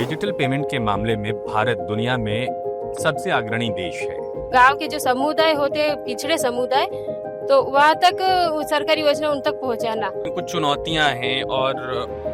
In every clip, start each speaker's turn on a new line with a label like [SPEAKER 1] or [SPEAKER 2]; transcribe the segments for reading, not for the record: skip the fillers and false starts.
[SPEAKER 1] Digital payment के मामले में भारत दुनिया में सबसे अग्रणी देश है।
[SPEAKER 2] गांव के जो समुदाय होते हैं, पिछड़े समुदाय, तो वहाँ तक सरकारी योजना उन तक पहुँचाना।
[SPEAKER 1] कुछ चुनौतियां हैं और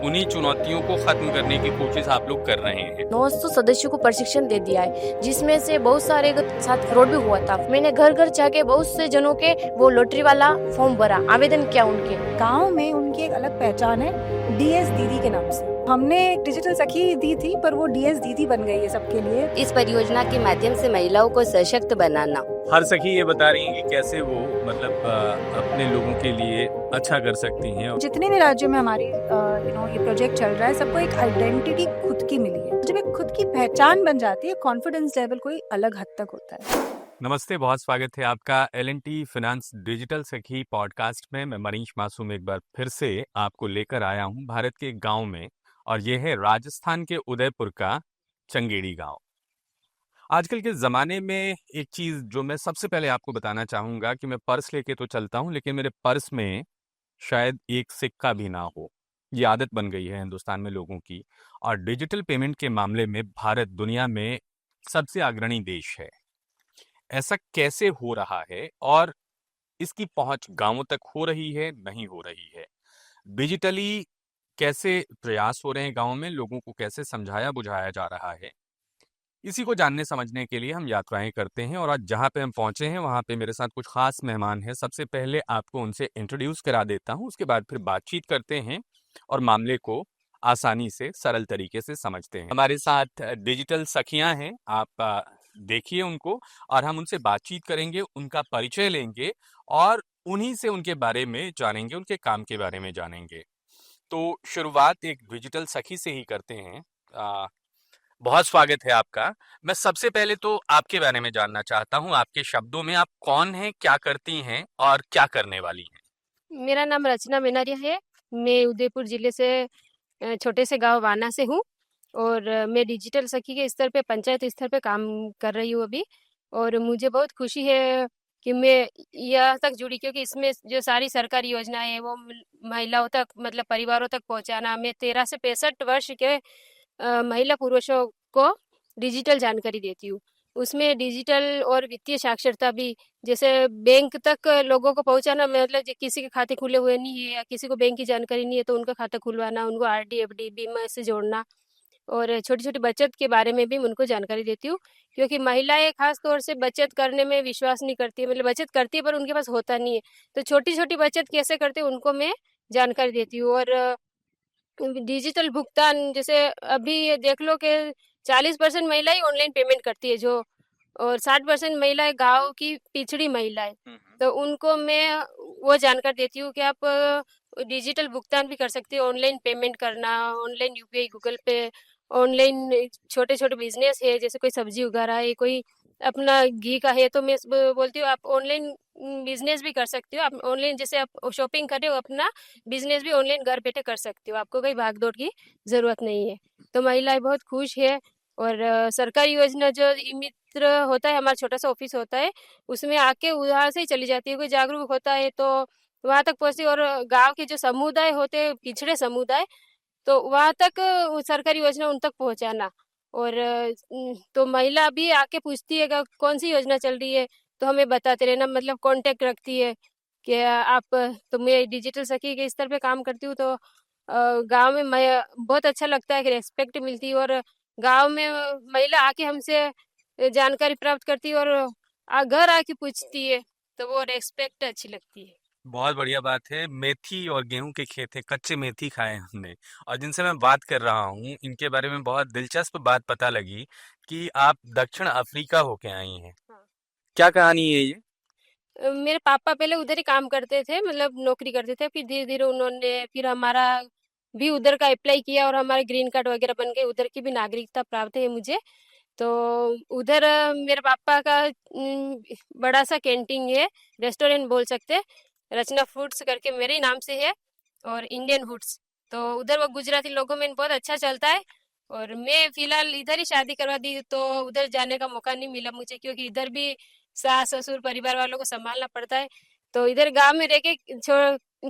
[SPEAKER 1] उन्हीं चुनौतियों को खत्म करने की कोशिश आप लोग कर रहे हैं।
[SPEAKER 3] 900 सदस्यों को प्रशिक्षण दे दिया है, जिसमें से बहुत सारे के साथ फ्रॉड भी हुआ था। मैंने घर घर जाके बहुत से जनों के वो लॉटरी वाला फॉर्म भरा, आवेदन किया उनके।
[SPEAKER 4] गांव में उनकी एक अलग पहचान है, डीएस दीदी के नाम से। हमने एक डिजिटल सखी दी थी, पर वो डीएस दीदी बन गई है सबके लिए।
[SPEAKER 5] इस परियोजना के माध्यम से महिलाओं को सशक्त बनाना।
[SPEAKER 1] हर सखी ये बता रही हैं कि कैसे वो अपने लोगों के लिए अच्छा कर सकती हैं।
[SPEAKER 4] जितने भी राज्यों में हमारी ये प्रोजेक्ट चल रहा है, सबको एक आइडेंटिटी खुद की मिली है। जब एक खुद की पहचान बन जाती है, कॉन्फिडेंस लेवल कोई अलग हद तक होता है।
[SPEAKER 1] नमस्ते, बहुत स्वागत है आपका L&T फाइनेंस डिजिटल सखी पॉडकास्ट में। मैं मनीष मासूम एक बार फिर से आपको लेकर आया हूं भारत के गांव में, और यह है राजस्थान के उदयपुर का चंगेड़ी गांव। आजकल के ज़माने में एक चीज़ जो मैं सबसे पहले आपको बताना चाहूँगा कि मैं पर्स लेके तो चलता हूँ, लेकिन मेरे पर्स में शायद एक सिक्का भी ना हो। ये आदत बन गई है हिंदुस्तान में लोगों की, और डिजिटल पेमेंट के मामले में भारत दुनिया में सबसे अग्रणी देश है। ऐसा कैसे हो रहा है और इसकी पहुंच गांवों तक हो रही है, नहीं हो रही है? डिजिटली कैसे प्रयास हो रहे हैं गांव में, लोगों को कैसे समझाया बुझाया जा रहा है? इसी को जानने समझने के लिए हम यात्राएं करते हैं, और आज जहां पे हम पहुंचे हैं वहां पे मेरे साथ कुछ खास मेहमान हैं। सबसे पहले आपको उनसे इंट्रोड्यूस करा देता हूं, उसके बाद फिर बातचीत करते हैं और मामले को आसानी से सरल तरीके से समझते हैं। हमारे साथ डिजिटल सखियां हैं, आप देखिए उनको, और हम उनसे बातचीत करेंगे, उनका परिचय लेंगे और उन्हीं से उनके बारे में जानेंगे, उनके काम के बारे में जानेंगे। तो शुरुआत एक डिजिटल सखी से ही करते हैं। बहुत स्वागत है आपका। मैं सबसे पहले तो आपके बारे में जानना चाहता हूँ, आपके शब्दों में आप कौन हैं, क्या करती हैं और क्या करने वाली हैं?
[SPEAKER 2] मेरा नाम रचना मेनारिया है। मैं उदयपुर जिले से छोटे से गांव वाना से हूँ, और मैं डिजिटल सखी के स्तर पे, पंचायत स्तर पे काम कर रही हूँ अभी। और मुझे बहुत खुशी है कि मैं यहाँ तक जुड़ी, क्योंकि इसमें जो सारी सरकारी योजनाएं हैं वो महिलाओं तक, मतलब परिवारों तक पहुँचाना। मैं 13 से 65 वर्ष के महिला पुरुषों को डिजिटल जानकारी देती हूँ। उसमें डिजिटल और वित्तीय साक्षरता भी, जैसे बैंक तक लोगों को पहुंचाना, मतलब किसी के खाते खुले हुए नहीं है या किसी को बैंक की जानकारी नहीं है तो उनका खाता खुलवाना, उनको आरडी एफडी बीमा से जोड़ना, और छोटी छोटी बचत के बारे में भी उनको जानकारी देती हूँ। क्योंकि महिलाएं खास तौर से बचत करने में विश्वास नहीं करती है, मतलब बचत करती है पर उनके पास होता नहीं है। तो छोटी छोटी बचत कैसे करते हैं उनको मैं जानकारी देती हूँ। और डिजिटल भुगतान, जैसे अभी ये देख लो कि 40% महिलाएं ऑनलाइन पेमेंट करती है, जो और 60% महिलाएं गांव की पिछड़ी महिलाएं, तो उनको मैं वो जानकारी देती हूँ कि आप डिजिटल भुगतान भी कर सकते हो, ऑनलाइन पेमेंट करना, ऑनलाइन यूपीआई, गूगल पे, ऑनलाइन छोटे छोटे बिजनेस है, जैसे कोई सब्जी उगा रहा है, कोई अपना घी का है, तो मैं बोलती हूँ आप ऑनलाइन बिजनेस भी कर सकते हो। आप ऑनलाइन, जैसे आप शॉपिंग कर रहे हो, अपना बिजनेस भी ऑनलाइन घर बैठे कर सकते हो, आपको कोई भागदौड़ की जरूरत नहीं है। तो महिलाएं बहुत खुश है। और सरकारी योजना जो ई मित्र होता है, हमारा छोटा सा ऑफिस होता है, उसमें आके वहाँ से ही चली जाती है। कोई जागरूक होता है तो वहाँ तक पहुँचती है। और गांव के जो समुदाय होते हैं, पिछड़े समुदाय, तो वहाँ तक सरकारी योजना उन तक पहुँचाना। और तो महिला भी आके पूछती है कि कौन सी योजना चल रही है, तो हमें बताते रहना, मतलब कांटेक्ट रखती है कि आप। तो मैं डिजिटल सखी के स्तर पे काम करती हूँ, तो गांव में मैं बहुत अच्छा लगता है कि रेस्पेक्ट मिलती है। और गांव में महिला आके हमसे जानकारी प्राप्त करती है और घर आके पूछती है, तो वो रेस्पेक्ट अच्छी लगती है।
[SPEAKER 1] बहुत बढ़िया बात है। मेथी और गेहूं के खेत है, कच्चे मेथी खाए हमने। और जिनसे मैं बात कर रहा हूँ इनके बारे में बहुत दिलचस्प बात पता लगी कि आप दक्षिण अफ्रीका होके आई हैं।
[SPEAKER 2] हाँ।
[SPEAKER 1] क्या कहानी है ये?
[SPEAKER 2] मेरे पापा पहले उधर ही काम करते थे, मतलब नौकरी करते थे, फिर धीरे धीरे उन्होंने फिर हमारा भी उधर का अप्लाई किया और हमारे ग्रीन कार्ड वगैरह बन गए, उधर की भी नागरिकता प्राप्त है मुझे। तो उधर मेरे पापा का बड़ा सा कैंटीन है, रेस्टोरेंट बोल सकते हैं, रचना फूड्स करके मेरे ही नाम से है, और इंडियन फूड्स। तो उधर वो गुजराती लोगों में बहुत अच्छा चलता है। और मैं फिलहाल इधर ही शादी करवा दी, तो उधर जाने का मौका नहीं मिला मुझे, क्योंकि इधर भी सास ससुर परिवार वालों को संभालना पड़ता है। तो इधर गांव में रह के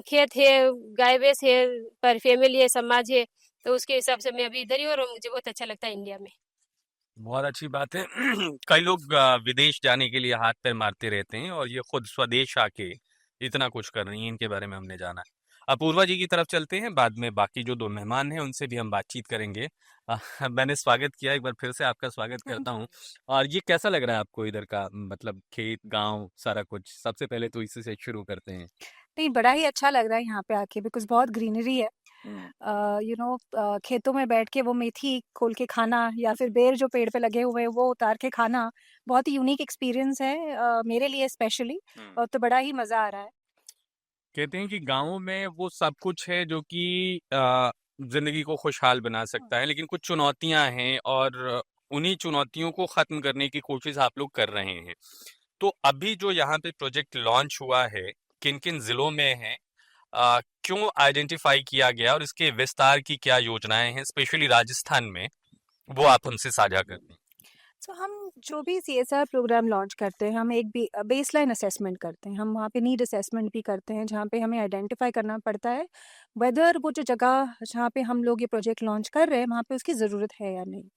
[SPEAKER 2] खेत है, गाय भैंस है, पर फैमिली है, समाज है, तो उसके हिसाब से मैं अभी इधर ही हूँ और मुझे बहुत अच्छा लगता है इंडिया में।
[SPEAKER 1] बहुत अच्छी बात है। कई लोग विदेश जाने के लिए हाथ पैर मारते रहते हैं और ये खुद स्वदेश आके इतना कुछ कर रही हैं, इनके बारे में हमने जाना। अपूर्वा जी की तरफ चलते हैं, बाद में बाकी जो दो मेहमान हैं उनसे भी हम बातचीत करेंगे। मैंने स्वागत किया, एक बार फिर से आपका स्वागत करता हूँ। और ये कैसा लग रहा है आपको इधर का, मतलब खेत गांव सारा कुछ? सबसे पहले तो इसी से शुरू करते हैं।
[SPEAKER 4] नहीं, बड़ा ही अच्छा लग रहा है यहाँ पे आके, बिकॉज बहुत ग्रीनरी है। खेतों में बैठ के वो मेथी खोल के खाना या फिर बेर जो पेड़ पे लगे हुए हैं वो उतार के खाना बहुत ही यूनिक एक्सपीरियंस है, मेरे लिए स्पेशली। और तो बड़ा ही मजा आ रहा है।
[SPEAKER 1] कहते हैं कि गाँवों में वो सब कुछ है जो कि जिंदगी को खुशहाल बना सकता है, लेकिन कुछ चुनौतियां हैं और उन्हीं चुनौतियों को खत्म करने की कोशिश आप लोग कर रहे हैं। तो अभी जो यहाँ पे प्रोजेक्ट लॉन्च हुआ है, किन किन जिलों में है, क्यों आइडेंटिफाई किया गया और इसके विस्तार की क्या योजनाएं हैं, स्पेशली राजस्थान में, वो आप हमसे साझा कर दें।
[SPEAKER 4] सो हम जो भी CSR प्रोग्राम लॉन्च करते हैं, हम एक बेसलाइन असेसमेंट करते हैं। हम वहाँ पे नीड असेसमेंट भी करते हैं, जहाँ पे हमें आइडेंटिफाई करना पड़ता है वेदर वो जो जगह जहाँ पे हम लोग ये प्रोजेक्ट लॉन्च कर रहे हैं वहाँ पे उसकी ज़रूरत है या नहीं।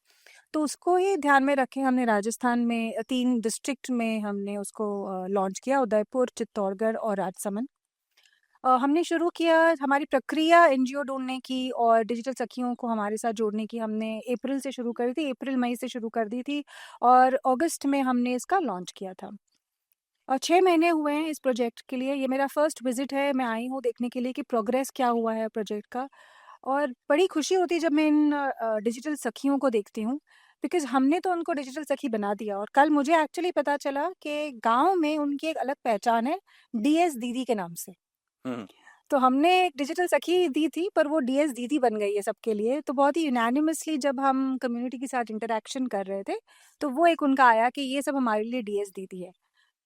[SPEAKER 4] तो उसको ही ध्यान में रखे हमने राजस्थान में 3 डिस्ट्रिक्ट में हमने उसको लॉन्च किया, उदयपुर, चित्तौड़गढ़ और राजसमंद। हमने शुरू किया हमारी प्रक्रिया एनजीओ ढूंढने की और डिजिटल सखियों को हमारे साथ जोड़ने की हमने अप्रैल से शुरू करी थी, अप्रैल मई से शुरू कर दी थी और अगस्त में हमने इसका लॉन्च किया था। और 6 महीने हुए हैं इस प्रोजेक्ट के लिए। ये मेरा फर्स्ट विजिट है, मैं आई हूँ देखने के लिए कि प्रोग्रेस क्या हुआ है प्रोजेक्ट का। और बड़ी खुशी होती है जब मैं इन डिजिटल सखियों को देखती हूँ, बिकॉज हमने तो उनको डिजिटल सखी बना दिया और कल मुझे एक्चुअली पता चला कि गांव में उनकी एक अलग पहचान है, डीएस दीदी के नाम से। तो हमने एक डिजिटल सखी दी थी पर वो डीएस दीदी बन गई है सबके लिए। तो बहुत ही यूनानिमसली जब हम कम्युनिटी के साथ इंटरेक्शन कर रहे थे तो वो एक उनका आया कि ये सब हमारे लिए डीएस दीदी है।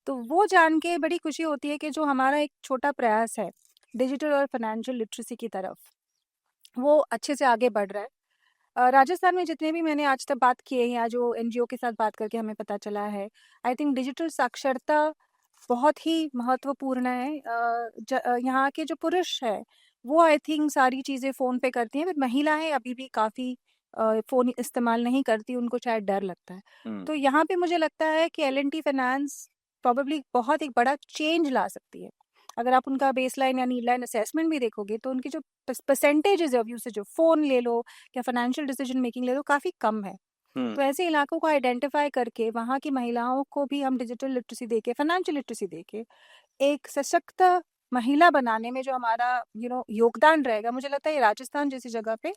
[SPEAKER 4] तो वो जान के बड़ी खुशी होती है कि जो हमारा एक छोटा प्रयास है डिजिटल और फाइनेंशियल लिटरेसी की तरफ, वो अच्छे से आगे बढ़ रहा है। राजस्थान में जितने भी मैंने आज तक बात की है या जो एनजीओ के साथ बात करके हमें पता चला है, आई थिंक डिजिटल साक्षरता बहुत ही महत्वपूर्ण है। यहाँ के जो पुरुष है वो आई थिंक सारी चीज़ें फ़ोन पे करती हैं, बट महिलाएं अभी भी काफ़ी फ़ोन इस्तेमाल नहीं करती, उनको शायद डर लगता है। तो यहाँ पे मुझे लगता है कि एल&टी फाइनेंस प्रॉबेबली बहुत एक बड़ा चेंज ला सकती है। अगर आप उनका बेसलाइन या नीडलाइन असेसमेंट भी देखोगे तो उनकी जो परसेंटेजेस ऑफ यूसेज जो फ़ोन ले लो या फाइनेंशियल डिसीजन मेकिंग ले लो काफ़ी कम है। तो ऐसे इलाकों को आइडेंटिफाई करके वहाँ की महिलाओं को भी हम डिजिटल लिटरेसी देके, फाइनेंशियल लिटरेसी देके एक सशक्त महिला बनाने में जो हमारा योगदान रहेगा, मुझे लगता है ये राजस्थान जैसी जगह पे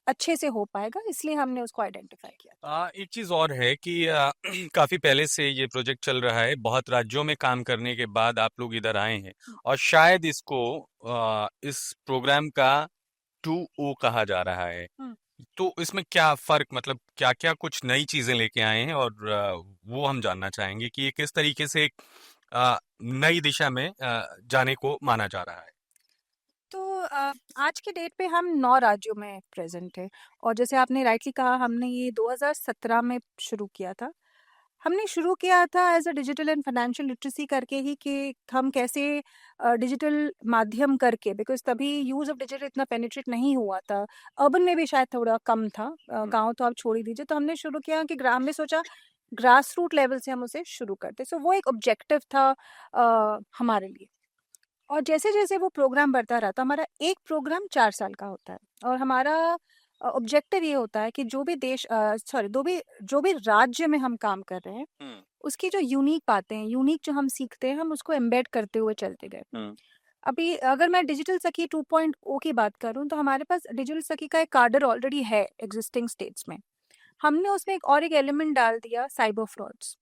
[SPEAKER 4] अच्छे से हो पाएगा, इसलिए हमने उसको आइडेंटिफाई किया।
[SPEAKER 1] एक चीज और है कि काफी पहले से ये प्रोजेक्ट चल रहा है, बहुत राज्यों में काम करने के बाद आप लोग इधर आए हैं और शायद इसको इस प्रोग्राम का 2O कहा जा रहा है। तो इसमें क्या फर्क, मतलब क्या क्या कुछ नई चीजें लेके आए हैं, और वो हम जानना चाहेंगे कि ये किस तरीके से एक नई दिशा में जाने को माना जा रहा है।
[SPEAKER 4] तो आज के डेट पे हम 9 राज्यों में प्रेजेंट है और जैसे आपने राइटली कहा हमने ये 2017 में शुरू किया था। हमने शुरू किया था as a digital and financial literacy करके ही कि हम कैसे डिजिटल माध्यम करके, बिकॉज तभी यूज़ ऑफ डिजिटल इतना पेनिट्रेट नहीं हुआ था, अर्बन में भी शायद थोड़ा कम था, गांव तो आप छोड़ ही दीजिए। तो हमने शुरू किया कि ग्राम में सोचा ग्रास रूट लेवल से हम उसे शुरू करते। सो वो एक ऑब्जेक्टिव था हमारे लिए। और जैसे जैसे वो प्रोग्राम बढ़ता रहा, तो हमारा एक प्रोग्राम 4 साल का होता है और हमारा ऑब्जेक्टिव ये होता है कि जो भी जो भी राज्य में हम काम कर रहे हैं उसकी जो यूनिक बातें हैं, यूनिक जो हम सीखते हैं, हम उसको एम्बेड करते हुए चलते गए। अभी अगर मैं डिजिटल सखी 2.0 की बात करूं तो हमारे पास डिजिटल सखी का एक कार्डर ऑलरेडी है एग्जिस्टिंग स्टेट्स में। हमने उसमें एक और एक एलिमेंट डाल दिया, साइबर फ्रॉड्स।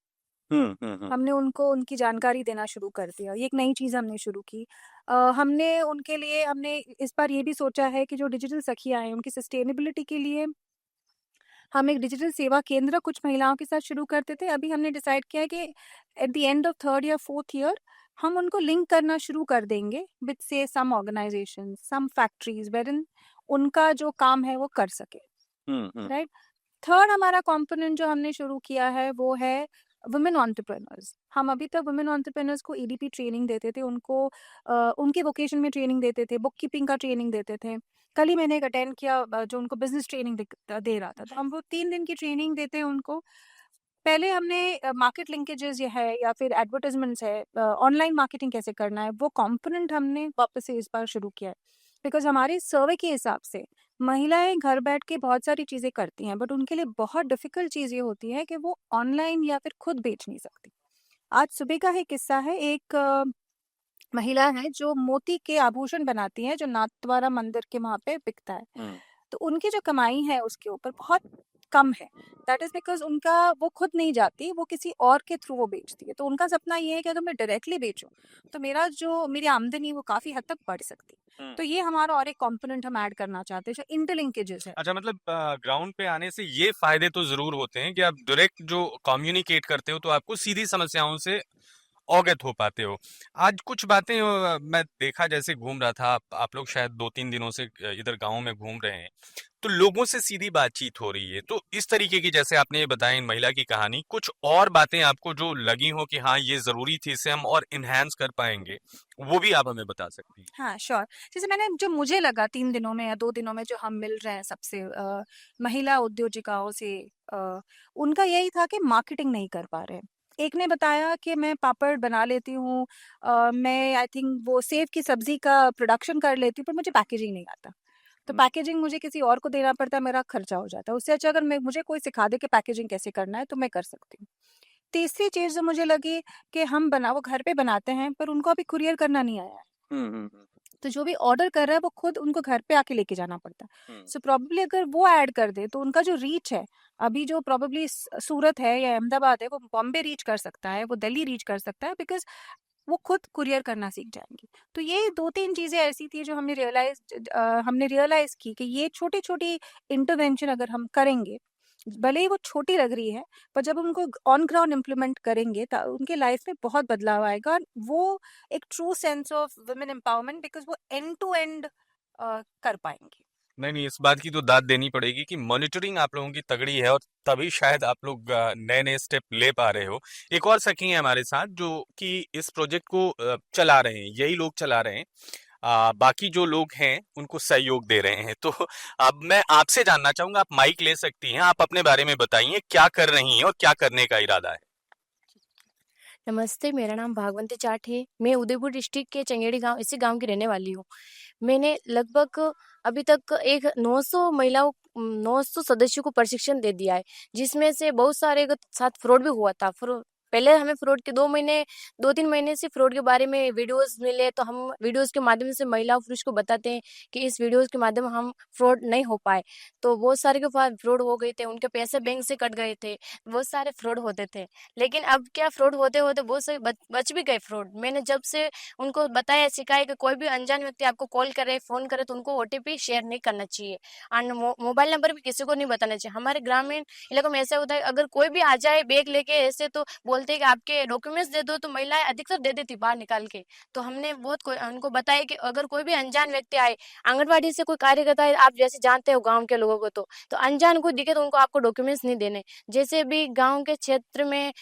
[SPEAKER 4] हमने उनको उनकी जानकारी देना शुरू कर दिया, ये एक नई चीज़ हमने शुरू की। हमने उनके लिए हमने इस बार ये भी सोचा है कि जो डिजिटल सखियाँ हैं उनकी सस्टेनेबिलिटी के लिए हम एक डिजिटल सेवा केंद्र कुछ महिलाओं के साथ शुरू करते थे। अभी हमने डिसाइड किया है कि at the end of 3rd या 4th ईयर हम उनको लिंक करना शुरू कर देंगे विद से सम ऑर्गेनाइजेशन, सम फैक्ट्रीज वेरिन उनका जो काम है वो कर सके, राइट। थर्ड हमारा कंपोनेंट जो हमने शुरू किया है वो है वुमेन एंटरप्रेन्योर्स। हम अभी तक वुमेन एंटरप्रेन्योर्स को ईडीपी ट्रेनिंग देते थे, उनको उनके वोकेशन में ट्रेनिंग देते थे, बुक कीपिंग का ट्रेनिंग देते थे। कल ही मैंने एक अटेंड किया जो उनको बिजनेस ट्रेनिंग दे रहा था, तो हम वो 3 दिन की ट्रेनिंग देते हैं उनको। पहले हमने मार्केट लिंकेजेस ये है या फिर एडवर्टाइजमेंट्स है, ऑनलाइन मार्केटिंग कैसे करना है, वो कंपोनेंट हमने वापस से इस बार शुरू किया है। बिकॉज हमारे सर्वे के हिसाब से महिलाएं घर बैठ के बहुत सारी चीज़ें करती हैं, बट उनके लिए बहुत डिफिकल्ट चीज़ ये होती है कि वो ऑनलाइन या फिर खुद बेच नहीं सकती। आज सुबह का ही किस्सा है, एक महिला है जो मोती के आभूषण बनाती है, जो नाथद्वारा मंदिर के वहाँ पे बिकता है। तो उनकी जो कमाई है उसके ऊपर बहुत कम है। दैट इज बिकॉज उनका वो खुद नहीं जाती, वो किसी और के थ्रू वो बेचती है। तो उनका सपना ये है कि अगर मैं डायरेक्टली बेचूं तो मेरी आमदनी वो काफी हद तक बढ़ सकती। तो ये हमारा और एक कंपोनेंट हम ऐड करना चाहते हैं जो इंटरलिंकेजेस है।
[SPEAKER 1] अच्छा, मतलब ग्राउंड पे आने से ये फायदे तो जरूर होते हैं कि आप डायरेक्ट जो कम्युनिकेट करते हो तो आपको सीधी समस्याओं से अवगत हो पाते हो। आज कुछ बातें मैं देखा, जैसे घूम रहा था, आप लोग शायद 2-3 दिनों से इधर गांव में घूम रहे हैं, तो लोगों से सीधी बातचीत हो रही है। तो इस तरीके की, जैसे आपने ये बताया इन महिला की कहानी, कुछ और बातें आपको जो लगी हो कि हाँ ये जरूरी थी, इसे हम और इनहेंस कर पाएंगे, वो भी आप हमें बता सकती हैं?
[SPEAKER 4] हाँ श्योर। जैसे मैंने जो मुझे लगा 3 दिनों में या 2 दिनों में जो हम मिल रहे हैं सबसे महिला उद्योजिकाओं से, उनका यही था कि मार्केटिंग नहीं कर पा रहे हैं। एक ने बताया कि मैं पापड़ बना लेती हूँ, मैं आई थिंक वो सेव की सब्जी का प्रोडक्शन कर लेती हूँ, पर मुझे पैकेजिंग नहीं आता। तो पैकेजिंग मुझे किसी और को देना पड़ता है, मेरा खर्चा हो जाता है। उससे अच्छा अगर मुझे कोई सिखा दे कि पैकेजिंग कैसे करना है तो मैं कर सकती हूँ। तीसरी चीज़ जो मुझे लगी कि वो घर पे बनाते हैं पर उनको अभी कुरियर करना नहीं आया है। तो जो भी ऑर्डर कर रहा है वो खुद उनको घर पे आके लेके जाना पड़ता है। सो प्रॉब्ली अगर वो ऐड कर दे तो उनका जो रीच है, अभी जो प्रॉब्ली सूरत है या अहमदाबाद है, वो बॉम्बे रीच कर सकता है, वो दिल्ली रीच कर सकता है, बिकॉज वो खुद कुरियर करना सीख जाएंगी। तो ये 2-3 चीज़ें ऐसी थी जो हमने रियलाइज की कि ये छोटी छोटी इंटरवेंशन अगर हम करेंगे, भले ही वो छोटी लग रही है, पर जब हम उनको ऑन ग्राउंड इम्प्लीमेंट करेंगे तो उनके लाइफ में बहुत बदलाव आएगा। और वो एक true sense of women empowerment, because वो एंड टू एंड कर पाएंगी।
[SPEAKER 1] नहीं नहीं, इस बात की तो दाद देनी पड़ेगी कि मॉनिटरिंग आप लोगों की तगड़ी है, और तभी शायद आप लोग नए नए स्टेप ले पा रहे हो। एक और सखी हैं हमारे साथ जो कि इस प्रोजेक्ट को चला रहे हैं, यही लोग चला रहे हैं, बाकी जो लोग हैं उनको सहयोग दे रहे हैं। तो अब मैं आपसे जानना चाहूंगा, आप माइक ले सकती हैं, आप अपने बारे में बताइए, क्या कर रही हैं और क्या करने का इरादा है?
[SPEAKER 3] नमस्ते, मेरा नाम भागवंती जाट है। मैं उदयपुर डिस्ट्रिक्ट के चंगेड़ी गांव, इसी गांव की रहने वाली हूँ। मैंने लगभग अभी तक एक 900 सदस्यों को प्रशिक्षण दे दिया है, जिसमें से बहुत सारे के साथ फ्रॉड भी हुआ था। पहले हमें फ्रॉड के 2-3 महीने से फ्रॉड के बारे में वीडियोस मिले, तो हम वीडियोस के माध्यम से महिला और पुरुष को बताते हैं कि इस वीडियोस के माध्यम हम फ्रॉड नहीं हो पाए। तो बहुत सारे के पास फ्रॉड हो गए थे, उनके पैसे बैंक से कट गए थे, बहुत सारे फ्रॉड होते थे। लेकिन अब क्या, फ्रॉड होते होते बहुत सारे बच भी गए फ्रॉड। मैंने जब से उनको बताया, सिखाया कि कोई भी अनजान व्यक्ति आपको कॉल करे, फोन करे, तो उनको ओटीपी शेयर नहीं करना चाहिए, और मोबाइल नंबर भी किसी को नहीं बताना चाहिए। हमारे ग्रामीण इलाकों में ऐसा होता है, अगर कोई भी आ जाए बैग लेके ऐसे, तो बोलते हैं कि आपके डॉक्यूमेंट्स दे दो, तो महिलाएं अधिकतर दे देती बाहर निकाल के। तो हमने उनको बताया कि अगर कोई भी अनजान व्यक्ति आए, आंगनबाड़ी से कोई कार्यकर्ता है, आप जैसे जानते हो गाँव के लोगों को, तो अनजान को दिखे तो उनको आपको डॉक्यूमेंट्स नहीं देने। जैसे भी गाँव के क्षेत्र में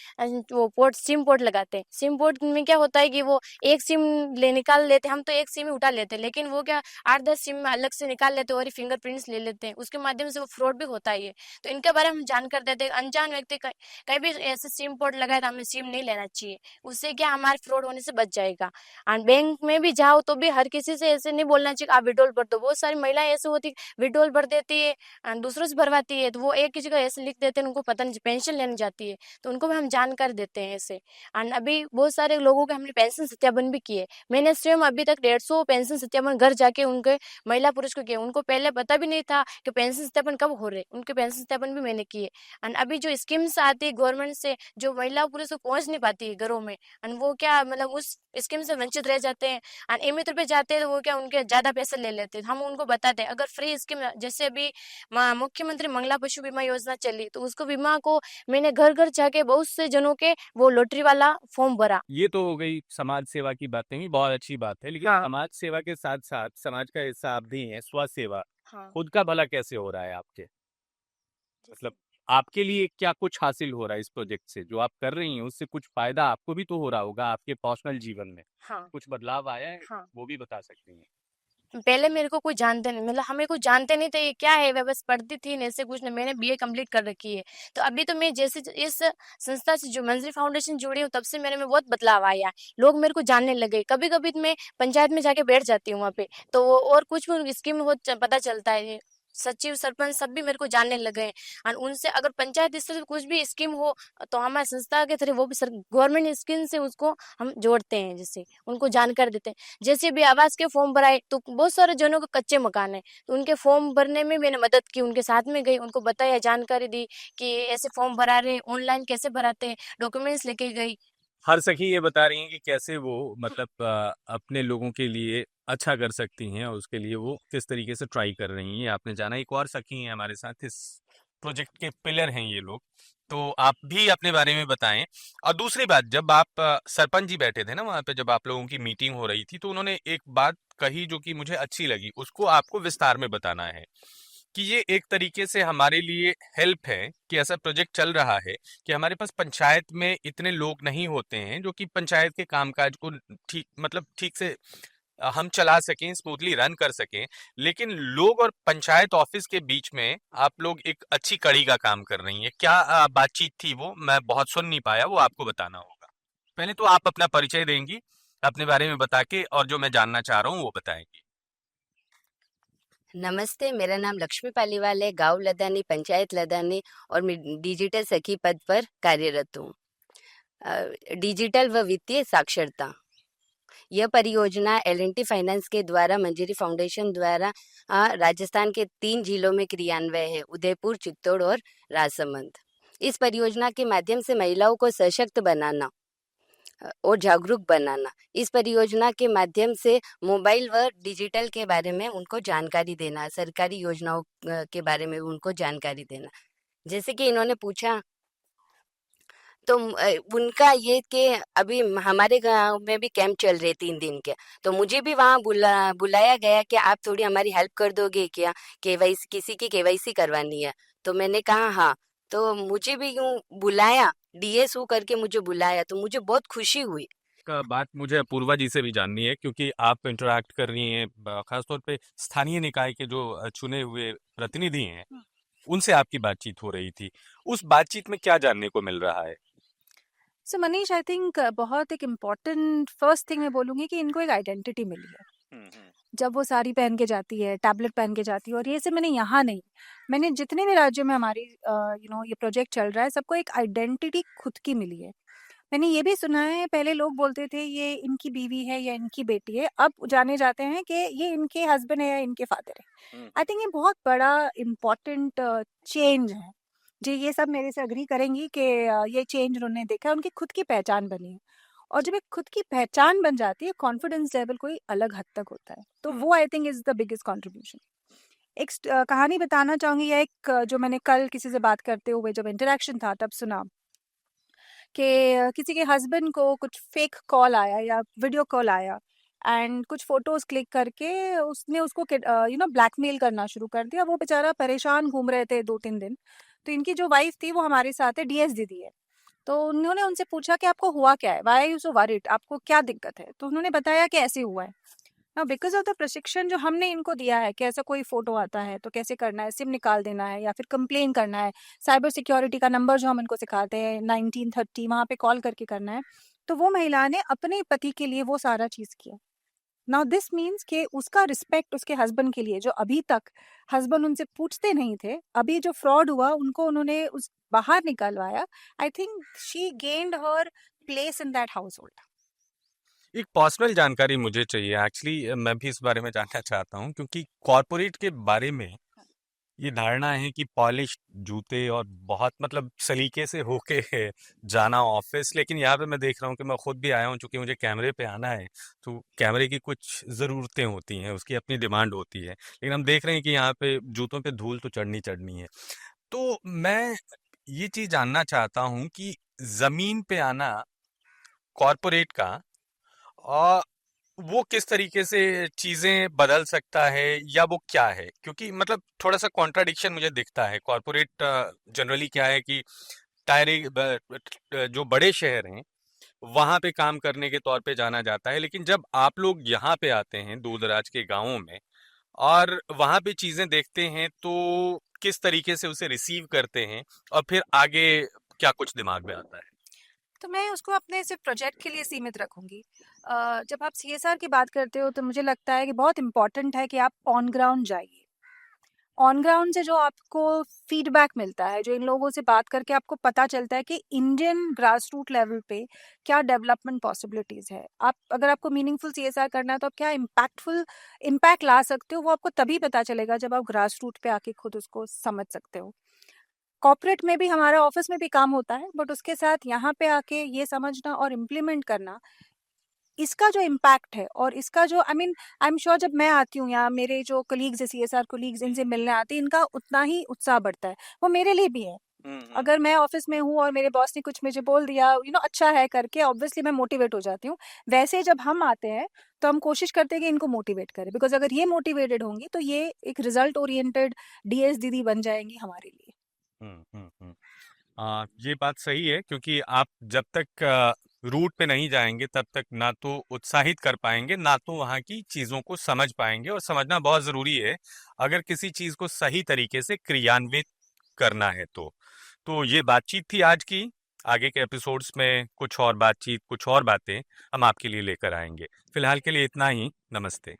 [SPEAKER 3] वो सिम पोर्ट लगाते हैं। सिम पोर्ट में क्या होता है कि वो एक सिम निकाल लेते हैं, हम तो एक सिम ही उठा लेते हैं, लेकिन वो क्या 8-10 सिम अलग से निकाल लेते हैं और फिंगरप्रिंट्स ले लेते हैं, उसके माध्यम से वो फ्रॉड भी होता है। तो इनके बारे में हम जानकर देते हैं। अनजान व्यक्ति कहीं भी ऐसे सिम पोर्ट लगाए तो हमें सिम नहीं लेना चाहिए, उससे क्या हमारे फ्रॉड होने से बच जाएगा। और बैंक में भी जाओ तो भी हर किसी से ऐसे नहीं बोलना चाहिए आप विड्रॉल भर दो। बहुत सारी महिलाएं ऐसे होती विड्रॉल भर देती है, दूसरों से भरवाती है, तो वो एक की जगह ऐसे लिख देते हैं, उनको पता नहीं, पेंशन लेने जाती है, तो उनको भी हम जानकारी देते हैं ऐसे। और अभी बहुत सारे लोगों के हमने पेंशन सत्यापन भी किए। मैंने स्वयं अभी तक 150 पेंशन सत्यापन घर जाके उनके महिला पुरुष को किए। उनको पहले पता भी नहीं था कि पेंशन सत्यापन कब हो रहे, उनके पेंशन सत्यापन भी मैंने किए। और अभी जो स्कीम्स आती है गवर्नमेंट से, जो महिला पुरुष को पहुंच नहीं पाती है घरों में, और वो क्या मतलब उस स्कीम से वंचित रह जाते हैं, और एमित्र पे जाते हैं तो वो क्या उनके ज्यादा पैसे ले लेते हैं। हम उनको बताते हैं, अगर फ्री स्कीम, जैसे अभी मुख्यमंत्री मंगला पशु बीमा योजना चली, तो उसको बीमा को मैंने घर घर जाके बहुत से जनों के वो लॉटरी वाला फॉर्म भरा।
[SPEAKER 1] ये तो हो गई समाज सेवा की बातें, भी बहुत अच्छी बात है, लेकिन
[SPEAKER 3] हाँ।
[SPEAKER 1] समाज सेवा के साथ साथ समाज का हिस्सा आप भी हैं, स्वास्थ्य सेवा,
[SPEAKER 3] हाँ,
[SPEAKER 1] खुद का भला कैसे हो रहा है आपके? मतलब आपके लिए क्या कुछ हासिल हो रहा है इस प्रोजेक्ट से? जो आप कर रही हैं उससे कुछ फ़ायदा आपको भी तो हो रहा होगा आपके पर्सनल जीवन में।
[SPEAKER 3] हाँ,
[SPEAKER 1] कुछ बदलाव आया है,
[SPEAKER 3] हाँ।
[SPEAKER 1] वो भी बता सकती हैं?
[SPEAKER 3] पहले मेरे को कोई जानते नहीं, मतलब हमें कोई जानते नहीं थे ये क्या है, मैं बस पढ़ती थी न, ऐसे कुछ नहीं। मैंने बीए कंप्लीट कर रखी है। तो अभी तो मैं जैसे इस संस्था से जो मंजरी फाउंडेशन जुड़ी हूँ, तब से मेरे में बहुत बदलाव आया है। लोग मेरे को जानने लगे। कभी-कभी तो मैं पंचायत में जाके बैठ जाती हूँ वहाँ पे, तो और कुछ भी स्कीम हो पता चलता है। सचिव, सरपंच सब भी मेरे को जानने लगे हैं। और उनसे अगर पंचायत स्तर से कुछ भी स्कीम हो, तो हमारे संस्था के थ्रू वो भी गवर्नमेंट स्कीम से उसको हम जोड़ते हैं, जैसे उनको जानकारी देते हैं। जैसे भी आवास के फॉर्म भराए, तो बहुत सारे जनों के कच्चे मकान है, तो उनके फॉर्म भरने में मैंने मदद की, उनके साथ में गई, उनको बताया, जानकारी दी कि ऐसे फॉर्म भरा रहे, ऑनलाइन कैसे भराते हैं, डॉक्यूमेंट्स लेके गई।
[SPEAKER 1] हर सखी ये बता रही हैं कि कैसे वो मतलब अपने लोगों के लिए अच्छा कर सकती हैं और उसके लिए वो किस तरीके से ट्राई कर रही हैं। आपने जाना एक और सखी हैं हमारे साथ, इस प्रोजेक्ट के पिलर हैं ये लोग, तो आप भी अपने बारे में बताएं। और दूसरी बात, जब आप सरपंच जी बैठे थे ना वहाँ पे, जब आप लोगों की मीटिंग हो रही थी, तो उन्होंने एक बात कही जो कि मुझे अच्छी लगी, उसको आपको विस्तार में बताना है कि ये एक तरीके से हमारे लिए हेल्प है कि ऐसा प्रोजेक्ट चल रहा है कि हमारे पास पंचायत में इतने लोग नहीं होते हैं जो कि पंचायत के कामकाज को ठीक मतलब ठीक से हम चला सकें, स्मूथली रन कर सकें। लेकिन लोग और पंचायत ऑफिस के बीच में आप लोग एक अच्छी कड़ी का काम कर रही हैं। क्या बातचीत थी वो? मैं बहुत सुन नहीं पाया, वो आपको बताना होगा। पहले तो आप अपना परिचय देंगी, अपने बारे में बता के, और जो मैं जानना चाह रहा हूँ वो बताएंगी।
[SPEAKER 5] नमस्ते, मेरा नाम लक्ष्मी पालीवाल है, गांव लदानी, पंचायत लदानी, और मैं डिजिटल सखी पद पर कार्यरत हूँ। डिजिटल व वित्तीय साक्षरता, यह परियोजना एल&टी फाइनेंस के द्वारा मंजरी फाउंडेशन द्वारा राजस्थान के 3 जिलों में क्रियान्वय है, उदयपुर, चित्तौड़ और राजसमंद। इस परियोजना के माध्यम से महिलाओं को सशक्त बनाना और जागरूक बनाना। इस परियोजना के माध्यम से मोबाइल व डिजिटल के बारे में उनको जानकारी देना, सरकारी योजनाओं के बारे में उनको जानकारी देना। जैसे कि इन्होंने पूछा, तो उनका ये कि अभी हमारे गांव में भी कैंप चल रहे 3 दिन के, तो मुझे भी वहाँ बुलाया गया कि आप थोड़ी हमारी हेल्प कर दोगे क्या, केवाईसी, किसी की केवाईसी करवानी है। तो मैंने कहा हाँ, तो मुझे भी यूँ बुलाया, डीएसओ करके मुझे बुलाया, तो मुझे बहुत खुशी हुई।
[SPEAKER 1] का बात मुझे अपूर्वा जी से भी जाननी है, क्योंकि आप इंटरैक्ट कर रही हैं खासतौर पे स्थानीय निकाय के जो चुने हुए प्रतिनिधि हैं, उनसे आपकी बातचीत हो रही थी। उस बातचीत में क्या जानने को मिल रहा है?
[SPEAKER 4] सो मनीष, आई थिंक बहुत एक इम्पॉर्टेंट फर्स्ट थिंग मैं बोलूँगी कि इनको एक आइडेंटिटी मिली है। जब वो साड़ी पहन के जाती है, टैबलेट पहन के जाती है, और ये सिर्फ मैंने यहाँ नहीं, मैंने जितने भी राज्यों में हमारी ये प्रोजेक्ट चल रहा है, सबको एक आइडेंटिटी खुद की मिली है। मैंने ये भी सुना है, पहले लोग बोलते थे ये इनकी बीवी है या इनकी बेटी है, अब जाने जाते हैं कि ये इनके हस्बैंड है या इनके फादर है। आई थिंक ये बहुत बड़ा इम्पोर्टेंट चेंज है। जी, ये सब मेरे से अग्री करेंगी कि ये चेंज उन्होंने देखा है, उनकी खुद की पहचान बनी है। और जब एक खुद की पहचान बन जाती है, कॉन्फिडेंस लेवल कोई अलग हद तक होता है, तो वो I think is the biggest contribution. एक कहानी बताना चाहूंगी, या एक जो मैंने कल किसी से बात करते हुए जब इंटरेक्शन था तब सुना कि किसी के हस्बैंड को कुछ फेक कॉल आया या वीडियो कॉल आया, एंड कुछ फोटोज क्लिक करके उसने उसको ब्लैकमेल करना शुरू कर दिया। वो बेचारा परेशान घूम रहे थे 2-3 दिन। तो इनकी जो वाइफ थी वो हमारे साथ है, डीएस दीदी है। तो उन्होंने उनसे पूछा कि आपको हुआ क्या है, why are you so worried, आपको क्या दिक्कत है। तो उन्होंने बताया कि ऐसे हुआ है। ना बिकॉज ऑफ द प्रशिक्षण जो हमने इनको दिया है कि ऐसा कोई फोटो आता है तो कैसे करना है, सिम निकाल देना है या फिर कंप्लेन करना है, साइबर सिक्योरिटी का नंबर जो हम इनको सिखाते हैं 1930, वहाँ पे कॉल करके करना है। तो वो महिला ने अपने पति के लिए वो सारा चीज़ किया। नाउ दिस मीन्स कि उसका रिस्पेक्ट उसके हस्बैंड के लिए, जो अभी तक हस्बैंड उनसे पूछते नहीं थे, अभी जो फ्रॉड हुआ उनको उन्होंने उस बाहर निकलवाया। I think she gained her place in that house hold.
[SPEAKER 1] एक पर्सनल जानकारी मुझे चाहिए, एक्चुअली मैं भी इस बारे में जानना चाहता हूँ, क्योंकि कॉरपोरेट के बारे में ये धारणा है कि पॉलिश जूते और बहुत मतलब सलीके से होके जाना ऑफिस। लेकिन यहाँ पे मैं देख रहा हूँ कि मैं खुद भी आया हूँ, चूंकि मुझे कैमरे पे आना है, तो कैमरे की कुछ ज़रूरतें होती हैं, उसकी अपनी डिमांड होती है। लेकिन हम देख रहे हैं कि यहाँ पे जूतों पे धूल तो चढ़नी चढ़नी है। तो मैं ये चीज़ जानना चाहता हूँ कि ज़मीन पे आना कॉरपोरेट का, और वो किस तरीके से चीजें बदल सकता है या वो क्या है? क्योंकि मतलब थोड़ा सा कॉन्ट्राडिक्शन मुझे दिखता है। कॉरपोरेट जनरली क्या है कि जो बड़े शहर हैं वहां पे काम करने के तौर पे जाना जाता है, लेकिन जब आप लोग यहाँ पे आते हैं दूर दराज के गांवों में और वहां पे चीजें देखते हैं तो किस तरीके से उसे रिसीव करते हैं और फिर आगे क्या कुछ दिमाग में आता है?
[SPEAKER 4] तो मैं उसको अपने सिर्फ प्रोजेक्ट के लिए सीमित रखूंगी। जब आप सीएसआर की बात करते हो तो मुझे लगता है कि बहुत इम्पॉर्टेंट है कि आप ऑन ग्राउंड जाइए। ऑन ग्राउंड से जो आपको फीडबैक मिलता है, जो इन लोगों से बात करके आपको पता चलता है कि इंडियन ग्रास रूट लेवल पे क्या डेवलपमेंट पॉसिबिलिटीज़ है। आप अगर आपको मीनिंगफुल सीएसआर करना है तो आप क्या इम्पैक्ट ला सकते हो, वो आपको तभी पता चलेगा जब आप ग्रास रूट पे आके खुद उसको समझ सकते हो। कॉर्पोरेट में भी हमारा ऑफिस में भी काम होता है, बट उसके साथ यहाँ पे आके ये समझना और इम्प्लीमेंट करना, इसका जो इम्पैक्ट है और इसका जो आई एम श्योर जब मैं आती हूँ या मेरे जो कलीग्स है सीएसआर कलीग्स इनसे मिलने आते हैं, इनका उतना ही उत्साह बढ़ता है। वो मेरे लिए भी है। अगर मैं ऑफिस में हूँ और मेरे बॉस ने कुछ मुझे बोल दिया अच्छा है करके, ऑब्वियसली मैं मोटिवेट हो जाती हूँ। वैसे जब हम आते हैं तो हम कोशिश करते हैं कि इनको मोटिवेट करें, बिकॉज अगर ये मोटिवेटेड होंगी तो ये एक रिजल्ट ओरिएंटेड डीएस दीदी बन जाएंगी हमारे लिए।
[SPEAKER 1] ये बात सही है, क्योंकि आप जब तक रूट पे नहीं जाएंगे तब तक ना तो उत्साहित कर पाएंगे, ना तो वहाँ की चीज़ों को समझ पाएंगे, और समझना बहुत ज़रूरी है अगर किसी चीज़ को सही तरीके से क्रियान्वित करना है तो ये बातचीत थी आज की। आगे के एपिसोड्स में कुछ और बातचीत, कुछ और बातें हम आपके लिए लेकर आएंगे। फिलहाल के लिए इतना ही। नमस्ते।